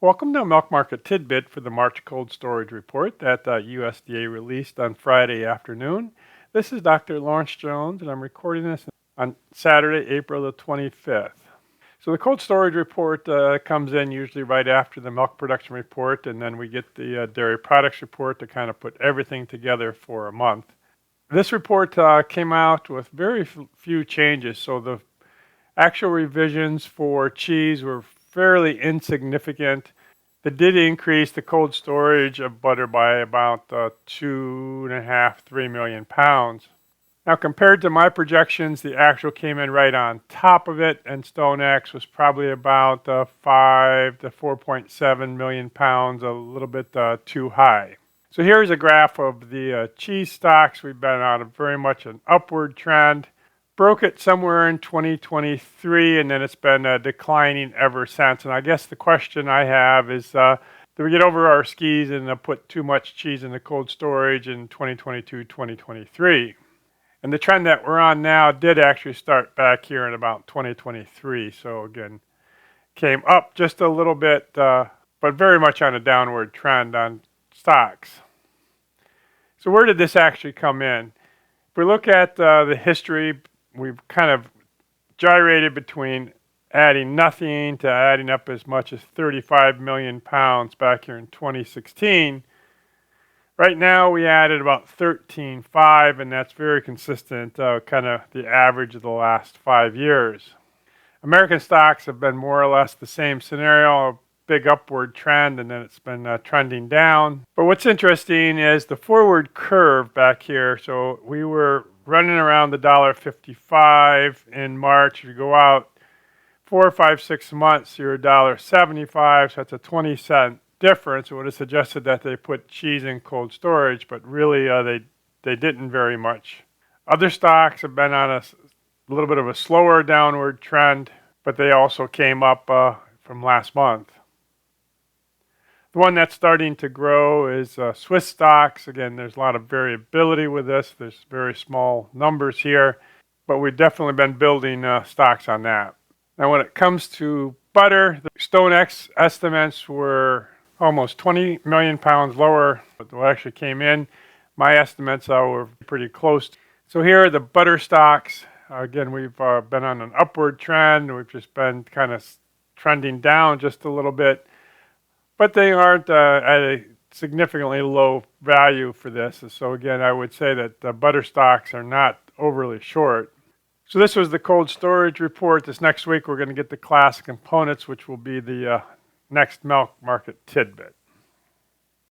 Welcome to Milk Market Tidbit for the March Cold Storage Report that USDA released on Friday afternoon. This is Dr. Lawrence Jones, and I'm recording this on Saturday, April the 25th. So the cold storage report comes in usually right after the milk production report, and then we get the dairy products report to kind of put everything together for a month. This report came out with very few changes, so the actual revisions for cheese were fairly insignificant. They did increase the cold storage of butter by about 2.5, 3 million pounds. Now, compared to my projections, the actual came in right on top of it, and StoneX was probably about 5 to 4.7 million pounds, a little bit too high. So here's a graph of the cheese stocks. We've been on very much an upward trend. Broke it somewhere in 2023, and then it's been declining ever since. And I guess the question I have is, did we get over our skis and put too much cheese in the cold storage in 2022, 2023? And the trend that we're on now did actually start back here in about 2023. So again, came up just a little bit, but very much on a downward trend on stocks. So where did this actually come in? If we look at the history, we've kind of gyrated between adding nothing to adding up as much as 35 million pounds back here in 2016. Right now we added about 13.5, and that's very consistent, kind of the average of the last 5 years. American stocks have been more or less the same scenario, a big upward trend, and then it's been trending down. But what's interesting is the forward curve back here. So we were running around the $1.55 in March. If you go out 4, 5, 6 months, you're $1.75, so that's a 20-cent difference. It would have suggested that they put cheese in cold storage, but really they didn't very much. Other stocks have been on a little bit of a slower downward trend, but they also came up from last month. The one that's starting to grow is Swiss stocks. Again, there's a lot of variability with this. There's very small numbers here, but we've definitely been building stocks on that. Now, when it comes to butter, the StoneX estimates were almost 20 million pounds lower than what actually came in. My estimates were pretty close. So here are the butter stocks. Again, we've been on an upward trend. We've just been kind of trending down just a little bit. But they aren't at a significantly low value for this. So again, I would say that the butter stocks are not overly short. So this was the cold storage report. This next week, we're going to get the class components, which will be the next milk market tidbit.